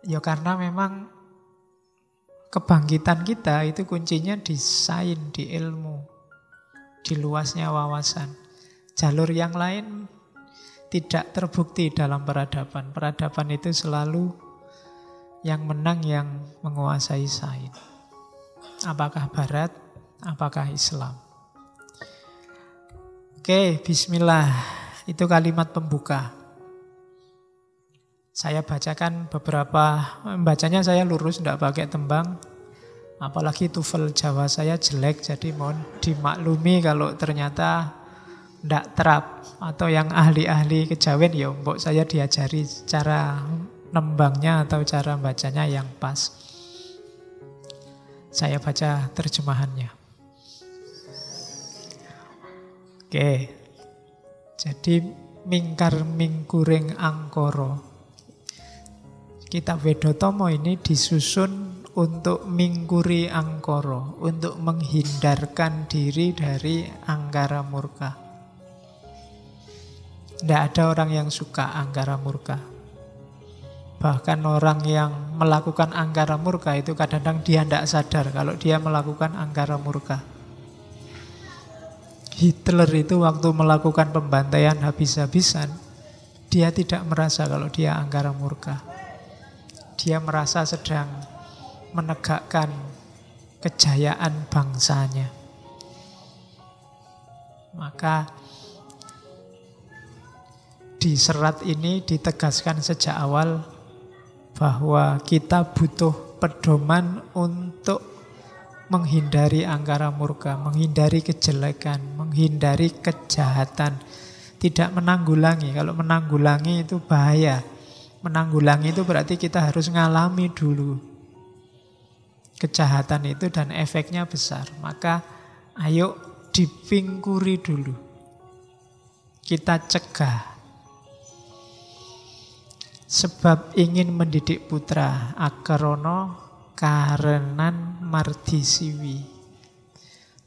Ya karena memang kebangkitan kita itu kuncinya di sains, di ilmu, di luasnya wawasan. Jalur yang lain tidak terbukti dalam peradaban. Peradaban itu selalu yang menang yang menguasai sains. Apakah Barat, apakah Islam. Oke, bismillah. Itu kalimat pembuka. Saya bacakan beberapa, bacanya saya lurus, tidak pakai tembang. Apalagi TOEFL Jawa saya jelek, jadi mohon dimaklumi kalau ternyata tidak terap. Atau yang ahli-ahli kejawen, ya mbok saya diajari cara nembangnya atau cara bacanya yang pas. Saya baca terjemahannya. Oke, jadi mingkar mingkuring angkoro. Kitab Wedotomo ini disusun untuk mingkuri angkoro, untuk menghindarkan diri dari angkara murka. Tidak ada orang yang suka angkara murka. Bahkan orang yang melakukan angkara murka itu kadang-kadang dia tidak sadar kalau dia melakukan angkara murka. Hitler itu waktu melakukan pembantaian habis-habisan, dia tidak merasa kalau dia angkara murka. Dia merasa sedang menegakkan kejayaan bangsanya. Maka di serat ini ditegaskan sejak awal bahwa kita butuh pedoman untuk menghindari angkara murka, menghindari kejelekan, menghindari kejahatan. Tidak menanggulangi. Kalau menanggulangi itu bahaya. Menanggulangi itu berarti kita harus ngalami dulu kejahatan itu dan efeknya besar. Maka ayo dipingkuri dulu. Kita cegah. Sebab ingin mendidik putra akarono karenan mardisiwi.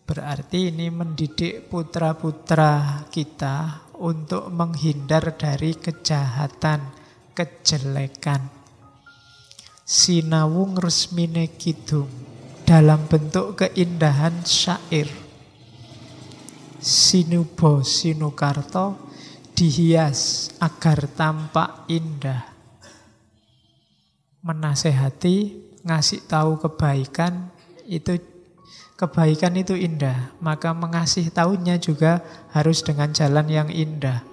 Berarti ini mendidik putra-putra kita untuk menghindar dari kejahatan, kejelekan. Sinawung resmine kidung dalam bentuk keindahan syair. Sinubo sinukarto dihias agar tampak indah. Menasehati, ngasih tahu kebaikan itu indah. Maka mengasih tahunya juga harus dengan jalan yang indah.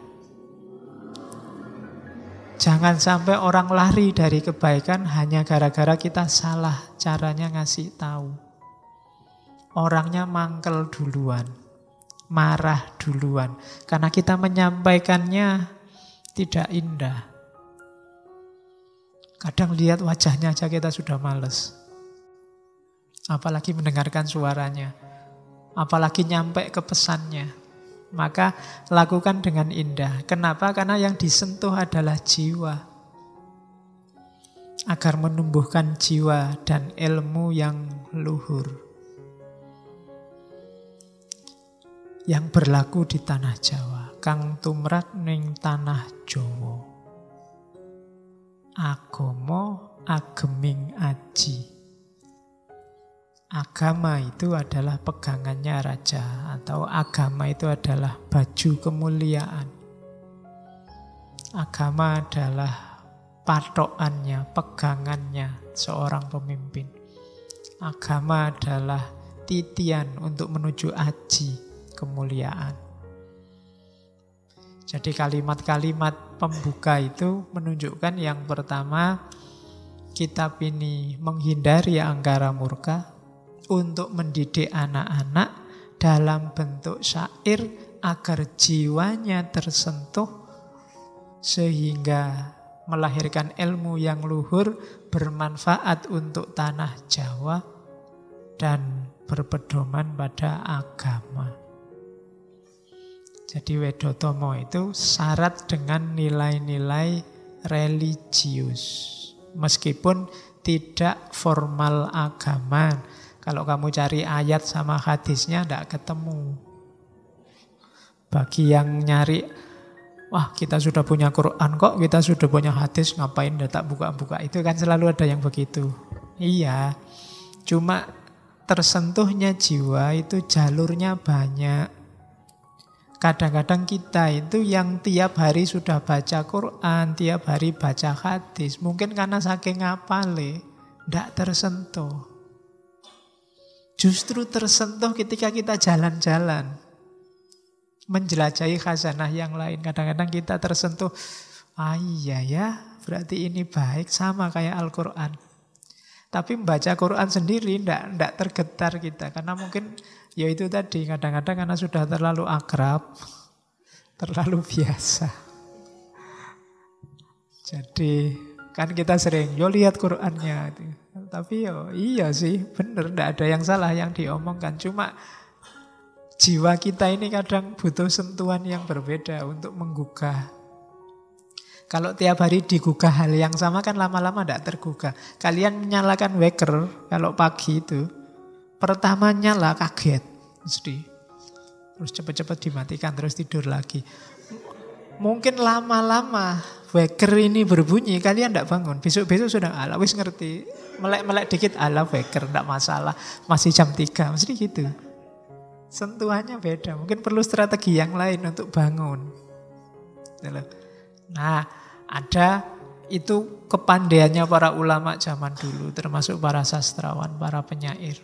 Jangan sampai orang lari dari kebaikan hanya gara-gara kita salah caranya ngasih tahu. Orangnya mangkel duluan, marah duluan. Karena kita menyampaikannya tidak indah. Kadang lihat wajahnya aja kita sudah males. Apalagi mendengarkan suaranya. Apalagi nyampe ke pesannya. Maka lakukan dengan indah. Kenapa? Karena yang disentuh adalah jiwa. Agar menumbuhkan jiwa dan ilmu yang luhur. Yang berlaku di tanah Jawa. Kang tumrap ning tanah Jawa. Agama ageming aji. Agama itu adalah pegangannya raja, atau agama itu adalah baju kemuliaan. Agama adalah patokannya, pegangannya seorang pemimpin. Agama adalah titian untuk menuju aji, kemuliaan. Jadi kalimat-kalimat pembuka itu menunjukkan yang pertama, kitab ini menghindari angkara murka, untuk mendidik anak-anak dalam bentuk syair agar jiwanya tersentuh sehingga melahirkan ilmu yang luhur bermanfaat untuk tanah Jawa dan berpedoman pada agama. Jadi Wedotomo itu syarat dengan nilai-nilai religius meskipun tidak formal agama. Kalau kamu cari ayat sama hadisnya tidak ketemu. Bagi yang nyari Wah, kita sudah punya Quran kok, kita sudah punya hadis, ngapain tak buka-buka. Itu kan selalu ada yang begitu. Iya, cuma tersentuhnya jiwa itu jalurnya banyak. Kadang-kadang kita itu yang tiap hari sudah baca Quran, tiap hari baca hadis, mungkin karena saking ngapale, tidak tersentuh. Justru tersentuh ketika kita jalan-jalan, menjelajahi khazanah yang lain. Kadang-kadang kita tersentuh, iya ya, berarti ini baik, sama kayak Al-Quran. Tapi membaca Quran sendiri tidak tergetar kita, karena mungkin ya itu tadi, kadang-kadang karena sudah terlalu akrab, terlalu biasa. Jadi kan kita sering, yo lihat Qurannya. Tapi yo iya sih, bener, tidak ada yang salah yang diomongkan. Cuma jiwa kita ini kadang butuh sentuhan yang berbeda untuk menggugah. Kalau tiap hari digugah hal yang sama kan lama-lama tidak tergugah. Kalian menyalakan waker kalau pagi itu, pertama nyala kaget mesti. Terus cepat-cepat dimatikan, terus tidur lagi. Mungkin lama-lama waker ini berbunyi, kalian tidak bangun. Besok-besok sudah ala, wis ngerti. Melek-melek dikit ala waker, tidak masalah. Masih jam 3, mesti gitu. Sentuhannya beda, mungkin perlu strategi yang lain untuk bangun. Nah, ada itu kepandaiannya para ulama zaman dulu, termasuk para sastrawan, para penyair.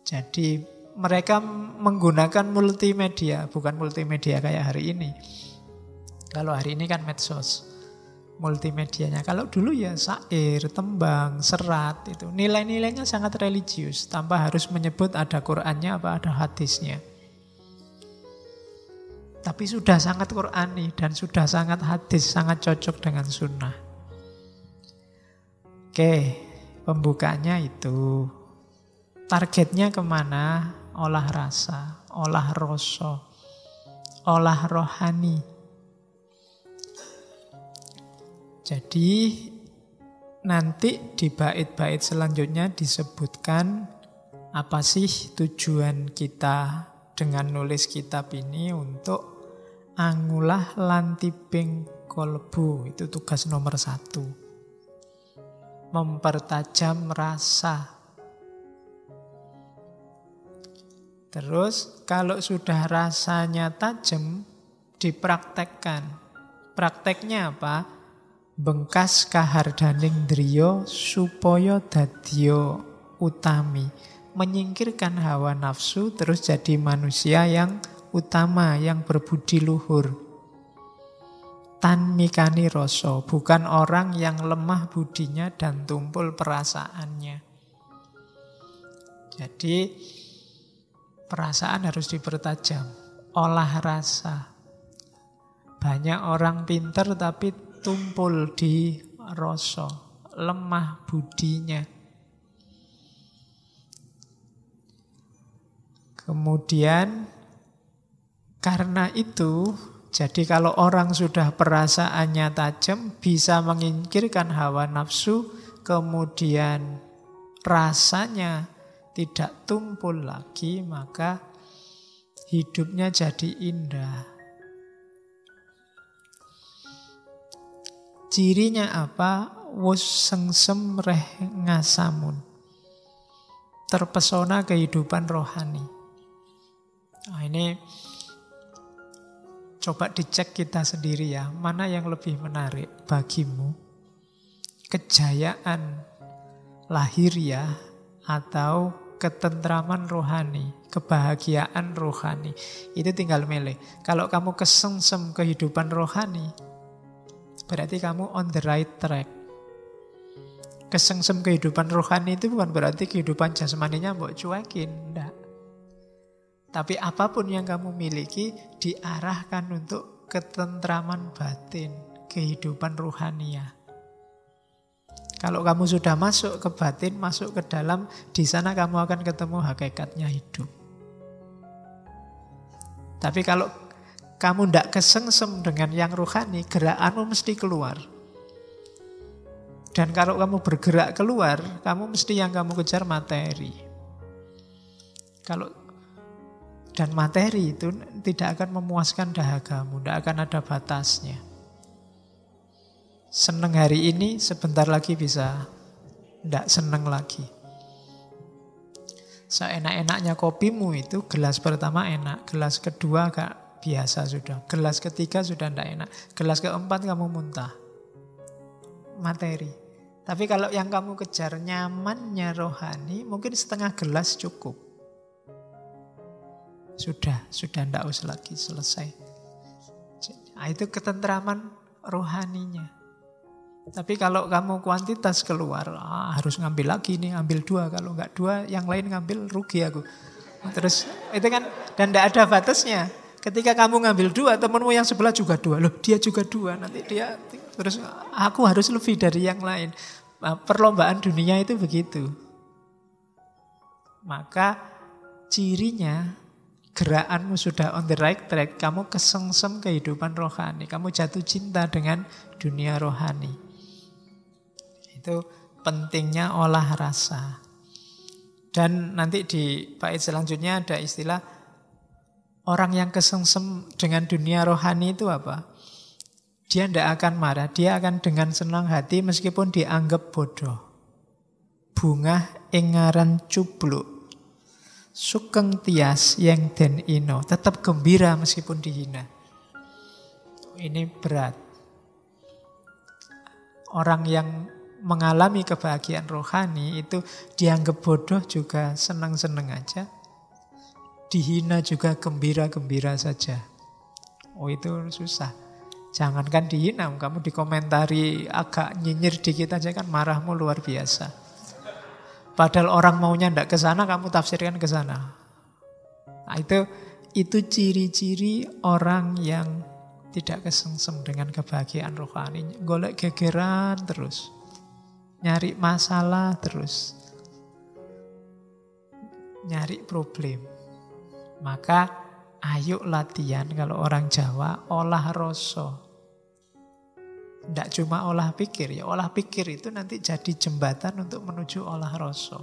Jadi mereka menggunakan multimedia, bukan multimedia kayak hari ini. Kalau hari ini kan medsos, multimedianya. Kalau dulu ya syair, tembang, serat, itu nilai-nilainya sangat religius, tanpa harus menyebut ada Qur'annya apa ada hadisnya. Tapi sudah sangat Qur'ani dan sudah sangat hadis, sangat cocok dengan sunnah. Oke, pembukanya itu. Targetnya kemana? Olah rasa, olah rasa, olah rohani. Jadi nanti di bait-bait selanjutnya disebutkan apa sih tujuan kita dengan nulis kitab ini, untuk angulah lantiping kolbu. Itu tugas nomor 1. Mempertajam rasa. Terus kalau sudah rasanya tajam, dipraktekkan. Prakteknya apa? Bengkas kahardaning driya supaya dadya utami. Menyingkirkan hawa nafsu terus jadi manusia yang utama, yang berbudi luhur. Tan mikani rasa, bukan orang yang lemah budinya dan tumpul perasaannya. Jadi perasaan harus dipertajam, olah rasa. Banyak orang pinter tapi tumpul di rasa, lemah budinya. Kemudian karena itu, jadi kalau orang sudah perasaannya tajam, bisa menyingkirkan hawa nafsu, kemudian rasanya tidak tumpul lagi, maka hidupnya jadi indah. Cirinya apa? Wus sengsem reh ngasamun. Terpesona kehidupan rohani. Nah, ini coba dicek kita sendiri ya, mana yang lebih menarik bagimu? Kejayaan lahiriah atau ketentraman rohani, kebahagiaan rohani? Itu tinggal milih. Kalau kamu kesengsem kehidupan rohani, berarti kamu on the right track. Kesengsem kehidupan rohani itu bukan berarti kehidupan jasmaninya mbok cuekin, enggak. Tapi apapun yang kamu miliki diarahkan untuk ketentraman batin, kehidupan rohania. Kalau kamu sudah masuk ke batin, masuk ke dalam, di sana kamu akan ketemu hakikatnya hidup. Tapi kalau kamu tidak kesengsem dengan yang rohani, gerakanmu mesti keluar. Dan kalau kamu bergerak keluar, kamu mesti yang kamu kejar materi. Kalau dan materi itu tidak akan memuaskan dahagamu, tidak akan ada batasnya. Seneng hari ini, sebentar lagi bisa tidak seneng lagi. Seenak-enaknya kopimu itu gelas pertama enak, gelas kedua agak biasa sudah, gelas ketiga sudah tidak enak, gelas keempat kamu muntah. Materi. Tapi kalau yang kamu kejar nyamannya rohani, mungkin setengah gelas cukup. Sudah tidak usah lagi, selesai. Nah, itu ketentraman rohaninya. Tapi kalau kamu kuantitas keluar, harus ngambil lagi nih, ambil 2. Kalau enggak 2, yang lain ngambil, rugi aku. Terus itu kan, dan tidak ada batasnya. Ketika kamu ngambil 2, temanmu yang sebelah juga 2. Loh, dia juga 2. Nanti dia, terus aku harus lebih dari yang lain. Nah, perlombaan dunia itu begitu. Maka cirinya, gerakanmu sudah on the right track, kamu kesengsem kehidupan rohani, kamu jatuh cinta dengan dunia rohani. Itu pentingnya olah rasa. Dan nanti di bait selanjutnya ada istilah orang yang kesengsem dengan dunia rohani itu apa? Dia tidak akan marah, dia akan dengan senang hati meskipun dianggap bodoh. Bungah ingaran cubluk, sugeng tias yang den ino, tetap gembira meskipun dihina. Ini berat. Orang yang mengalami kebahagiaan rohani itu dianggap bodoh juga senang-senang aja. Dihina juga gembira-gembira saja. Oh, itu susah. Jangankan dihina, kamu dikomentari agak nyinyir dikit aja kan marahmu luar biasa. Padahal orang maunya ndak ke sana, kamu tafsirkan ke sana. Nah, itu ciri-ciri orang yang tidak kesengsem dengan kebahagiaan rohani. Golek gegeran terus. Nyari masalah terus. Nyari problem. Maka ayo latihan, kalau orang Jawa, olah rasa. Tidak cuma olah pikir, ya olah pikir itu nanti jadi jembatan untuk menuju olah rasa.